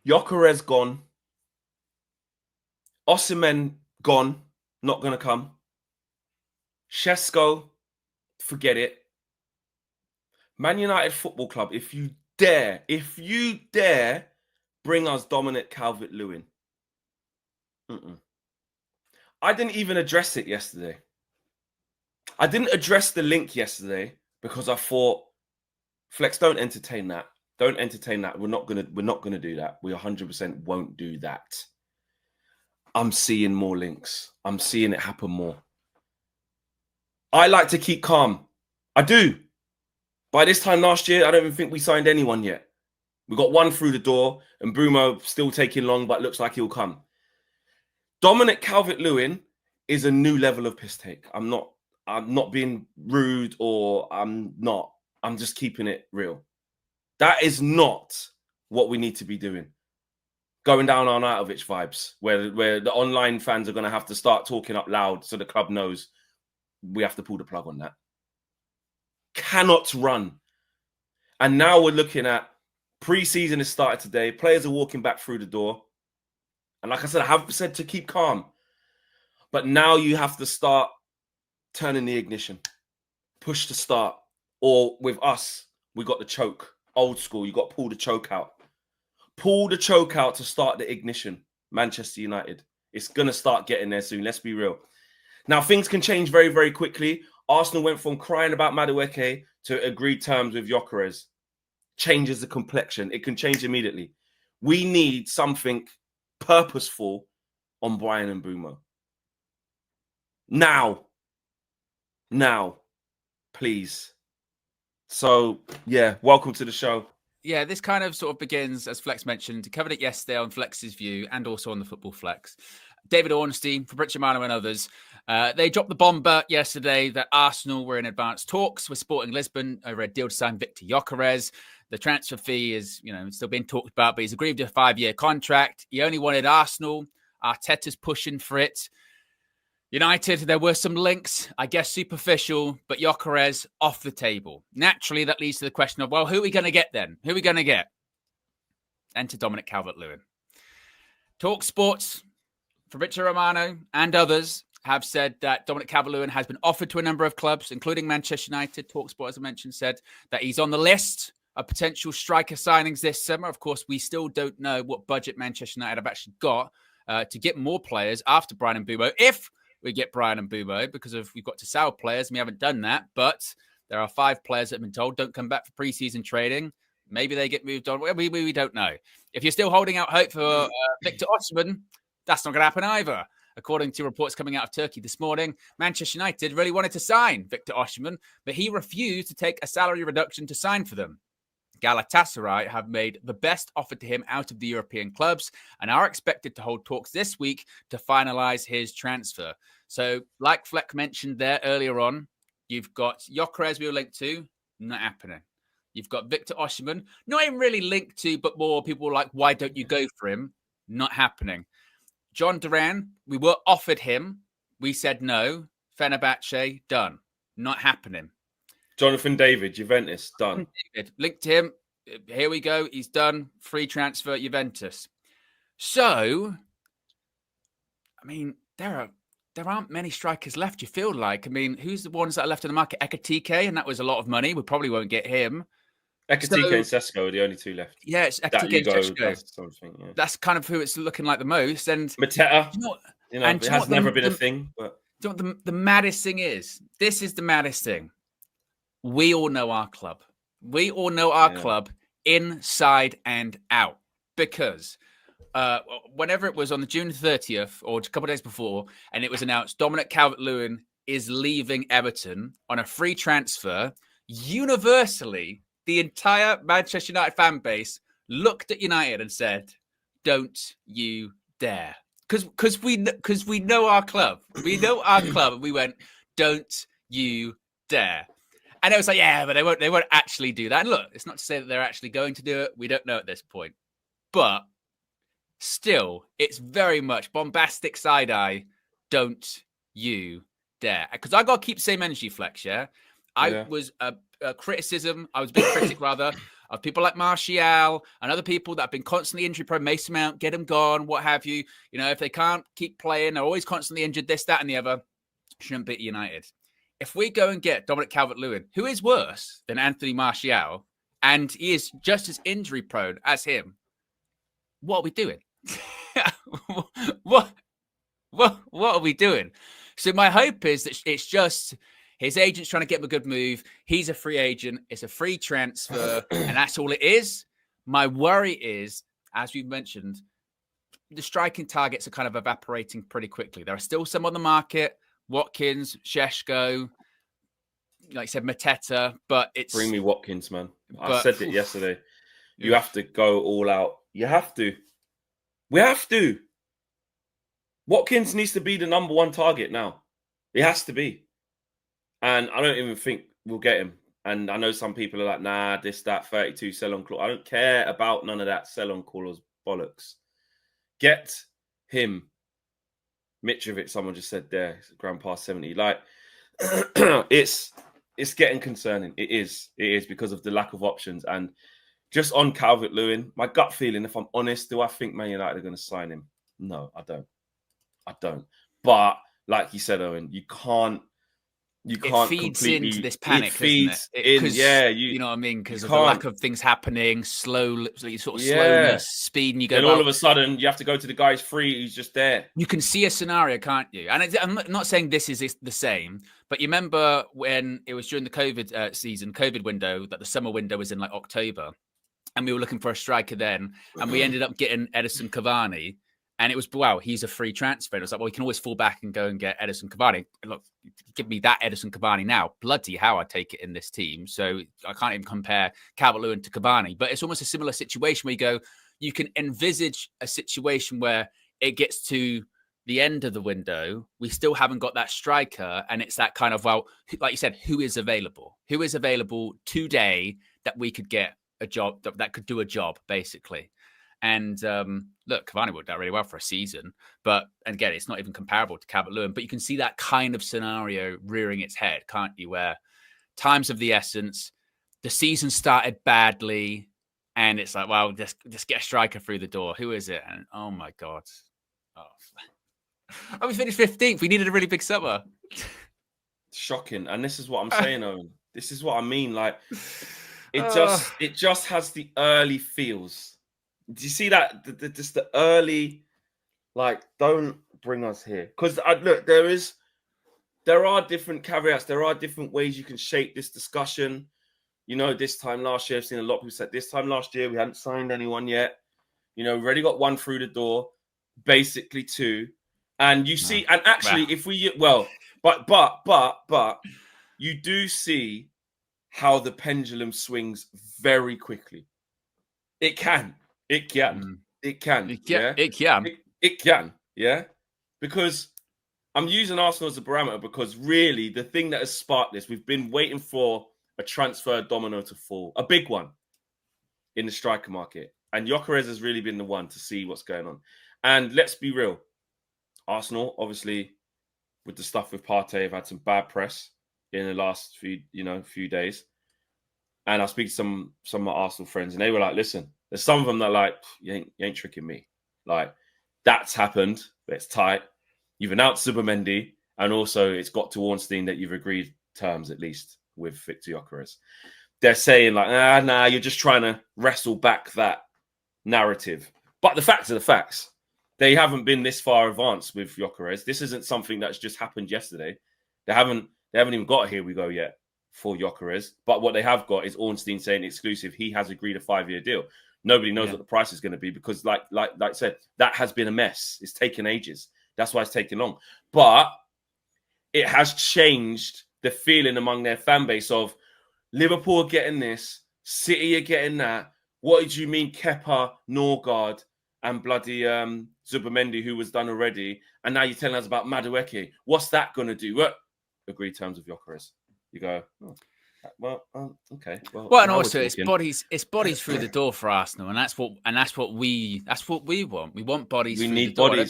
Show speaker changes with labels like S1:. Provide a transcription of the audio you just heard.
S1: Gyökeres gone. Osimhen gone. Not going to come. Shesko, forget it. Man United Football Club, if you dare bring us Dominic Calvert Lewin. I didn't even address it yesterday. I didn't address the link yesterday because I thought, Flex, don't entertain that. Don't entertain that. We're not gonna do that. We 100% won't do that. I'm seeing more links. I'm seeing it happen more. I like to keep calm. I do. By this time last year, I don't even think we signed anyone yet. We got one through the door, and Bruno still taking long, but looks like he'll come. Dominic Calvert Lewin is a new level of piss take. I'm not being rude, or I'm just keeping it real. That is not what we need to be doing. Going down on Arnautovic vibes, where the online fans are going to have to start talking up loud so the club knows we have to pull the plug on that. Cannot run. And now we're looking at pre-season has started today. Players are walking back through the door. And like I said, I have said to keep calm. But now you have to start turning the ignition. Push to start. Or with us, we got the choke. Old school, you got to pull the choke out. Pull the choke out to start the ignition. Manchester United. It's going to start getting there soon. Let's be real. Now, things can change very, very quickly. Arsenal went from crying about Madueke to agreed terms with Gyökeres. Changes the complexion. It can change immediately. We need something purposeful on Bryan Mbeumo. Now, please. So, yeah, welcome to the show.
S2: Yeah, this kind of sort of begins, as Flex mentioned, covered it yesterday on Flex's View and also on the Football Flex. David Ornstein, Fabrizio Romano and others, they dropped the bomber yesterday that Arsenal were in advanced talks with Sporting Lisbon over a deal to sign Victor Gyökeres. The transfer fee is, still being talked about, but he's agreed to a 5-year contract. He only wanted Arsenal. Arteta's pushing for it. United, there were some links, I guess superficial, but Gyökeres off the table. Naturally, that leads to the question of, well, who are we going to get then? Who are we going to get? Enter Dominic Calvert Lewin. TalkSport, Fabrizio Romano and others have said that Dominic Calvert Lewin has been offered to a number of clubs, including Manchester United. TalkSport, as I mentioned, said that he's on the list of potential striker signings this summer. Of course, we still don't know what budget Manchester United have actually got to get more players after Bryan Mbeumo, if we get Bryan Mbeumo, because we've got to sell players and we haven't done that. But there are 5 players that have been told don't come back for pre-season trading. Maybe they get moved on. We don't know. If you're still holding out hope for Victor Osimhen, that's not going to happen either. According to reports coming out of Turkey this morning, Manchester United really wanted to sign Victor Osimhen, but he refused to take a salary reduction to sign for them. Galatasaray have made the best offer to him out of the European clubs and are expected to hold talks this week to finalise his transfer. So, like Fleck mentioned there earlier on, you've got Gyökeres we were linked to, not happening. You've got Victor Osimhen, not even really linked to, but more people were like, why don't you go for him? Not happening. John Duran, we were offered him. We said no. Fenerbahce, done. Not happening.
S1: Jonathan David, Juventus, done.
S2: Linked to him. Here we go. He's done. Free transfer at Juventus. So, I mean, there aren't many strikers left, you feel like. I mean, who's the ones that are left in the market? Ekitike, and that was a lot of money. We probably won't get him.
S1: Ekitike and Sesko are the only 2 left.
S2: Yeah, it's Ekitike and Sesko. That's kind of who it's looking like the most. And
S1: Mateta, it has never been a thing. But
S2: the maddest thing is, this is the maddest thing. We all know our club. We all know our club inside and out, because whenever it was on the June 30th or a couple of days before, and it was announced Dominic Calvert Lewin is leaving Everton on a free transfer, universally, the entire Manchester United fan base looked at United and said, don't you dare. Because we know our club. We know our club, and we went, don't you dare. And it was like, yeah, but they won't actually do that. And look, it's not to say that they're actually going to do it. We don't know at this point. But still, it's very much bombastic side-eye. Don't you dare. Because I got to keep the same energy, Flex, yeah? I was a criticism. I was a big critic, rather, of people like Martial and other people that have been constantly injury prone. Mason Mount, get them gone, what have you. You know, if they can't keep playing, they're always constantly injured, this, that, and the other. Shouldn't beat United. If we go and get Dominic Calvert Lewin, who is worse than Anthony Martial, and he is just as injury prone as him, what are we doing? what are we doing? So my hope is that it's just his agent's trying to get him a good move. He's a free agent. It's a free transfer, and that's all it is. My worry is, as we've mentioned, the striking targets are kind of evaporating pretty quickly. There are still some on the market. Watkins, Šeško, like I said, Mateta, but it's...
S1: Bring me Watkins, man. I said it yesterday. You have to go all out. You have to. We have to. Watkins needs to be the number one target now. It has to be. And I don't even think we'll get him. And I know some people are like, nah, this, that, 32 sell-on clause. I don't care about none of that sell-on clause bollocks. Get him. Mitrovic, someone just said there, grandpa 70. Like, it's getting concerning. It is because of the lack of options. And just on Calvert Lewin, my gut feeling, if I'm honest, do I think Man United are going to sign him? No, I don't. But like you said, Owen, you can't.
S2: It feeds into this panic, doesn't it? You know what I mean? Because of the lack of things happening, slowness, speed, and you go.
S1: And all of a sudden, you have to go to the guy's free who's just there.
S2: You can see a scenario, can't you? And I'm not saying this is the same, but you remember when it was during the COVID window, that the summer window was in like October, and we were looking for a striker then, and we ended up getting Edison Cavani. And it was, wow, he's a free transfer. And it was like, well, we can always fall back and go and get Edison Cavani. Look, give me that Edison Cavani now. Bloody how I take it in this team. So I can't even compare Calvert-Lewin to Cavani. But it's almost a similar situation where you can envisage a situation where it gets to the end of the window. We still haven't got that striker. And it's that kind of, well, like you said, who is available? Who is available today that we could get a job, that could do a job, basically? And look, Cavani worked out really well for a season. But again, it's not even comparable to Calvert-Lewin. But you can see that kind of scenario rearing its head, can't you? Where time's of the essence, the season started badly, and it's like, well, just get a striker through the door. Who is it? And oh my God. We finished 15th. We needed a really big summer.
S1: Shocking. And this is what I'm saying, Owen. This is what I mean. Like, it just has the early feels. Do you see that? Just the early, like, don't bring us here. Because look, there are different caveats. There are different ways you can shape this discussion. You know, this time last year, I've seen a lot of people say this time last year, we hadn't signed anyone yet. You know, we already got one through the door, basically two. And you see, and actually, but you do see how the pendulum swings very quickly. It can. It can. Yeah. Because I'm using Arsenal as a parameter because really the thing that has sparked this, we've been waiting for a transfer domino to fall, a big one in the striker market. And Gyökeres has really been the one to see what's going on. And let's be real. Arsenal, obviously, with the stuff with Partey, have had some bad press in the last few days. And I speak to some of my Arsenal friends, and they were like, listen, there's some of them that are like, you ain't tricking me. Like, that's happened. It's tight. You've announced Zubimendi, and also it's got to Ornstein that you've agreed terms, at least, with Victor Gyökeres. They're saying, like, nah, you're just trying to wrestle back that narrative. But the facts are the facts. They haven't been this far advanced with Gyökeres. This isn't something that's just happened yesterday. They haven't even got here we go yet for Gyökeres. But what they have got is Ornstein saying exclusive. He has agreed a 5-year deal. Nobody knows what the price is going to be because, like I said, that has been a mess. It's taken ages. That's why it's taken long. But it has changed the feeling among their fan base of Liverpool are getting this, City are getting that. What did you mean Kepa, Norgard, and bloody Zubimendi, who was done already? And now you're telling us about Madueke. What's that going to do? What? Agreed terms of Gyökeres. You go, well, okay.
S2: Well, and also it's bodies through the door for Arsenal, and that's what we want. We want bodies.
S1: We
S2: through
S1: need
S2: the door.
S1: bodies.